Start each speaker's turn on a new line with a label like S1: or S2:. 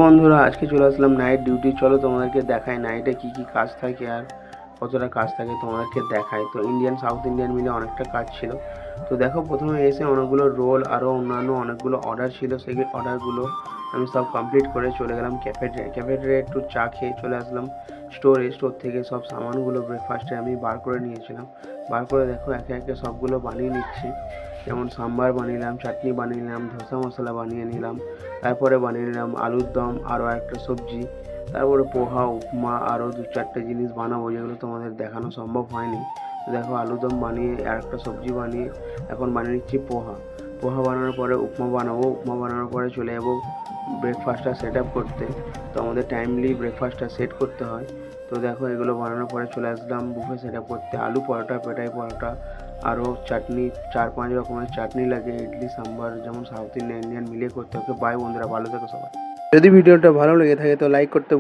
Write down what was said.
S1: বন্ধুরা আজকে চলে আসলাম নাইট ডিউটি। চলো তোমাদেরকে দেখাই নাইটে কি কি কাজ থাকে আর কতটা কাজ থাকে তোমাদেরকে দেখাই। তো ইন্ডিয়ান সাউথ ইন্ডিয়ান মিলে অনেকটা কাজ ছিল। তো দেখো প্রথমে এসে অনেকগুলো রোল আরও অন্যান্য অনেকগুলো অর্ডার ছিল, সেই অর্ডারগুলো আমি সব কমপ্লিট করে চলে গেলাম ক্যাফেটেরিয়া একটু চা খেয়ে চলে আসলাম স্টোর থেকে সব সামানগুলো ব্রেকফাস্টে আমি বার করে নিয়েছিলাম। বার করে দেখো একে একে সবগুলো বানিয়ে নিচ্ছি। যেমন সাম্বার বানিয়ে নিলাম, চাটনি বানিয়ে নিলাম, ধোসা মশলা বানিয়ে নিলাম, তারপরে বানিয়ে নিলাম আলুর দম আরও একটা সবজি, তারপরে পোহা উপমা আরও দু চারটে জিনিস বানাবো যেগুলো তোমাদের দেখানো সম্ভব হয়নি। তো দেখো আলুরদম বানিয়ে আর একটা সবজি বানিয়ে এখন বানিয়ে নিচ্ছি পোহা বানানোর পরে উপমা বানাবো, উপমা বানানোর পরে চলে যাবো ব্রেকফাস্টটা সেট আপ করতে। তো আমাদের টাইমলি ব্রেকফাস্টটা সেট করতে হয়। তো দেখো এগুলো বানানোর পরে চলে আসলাম বুফে সেট আপ করতে। আলু পরোটা, পেটাই পরোটা, আরও চাটনি, 4-5 রকমের চাটনি লাগে, ইডলি সাম্বার, যেমন সাউথ ইন্ডিয়ান মিলিয়ে করতে হবে। বাই বন্ধুরা, ভালো থেকো সবাই। যদি ভিডিওটা ভালো লেগে থাকে তো লাইক করতে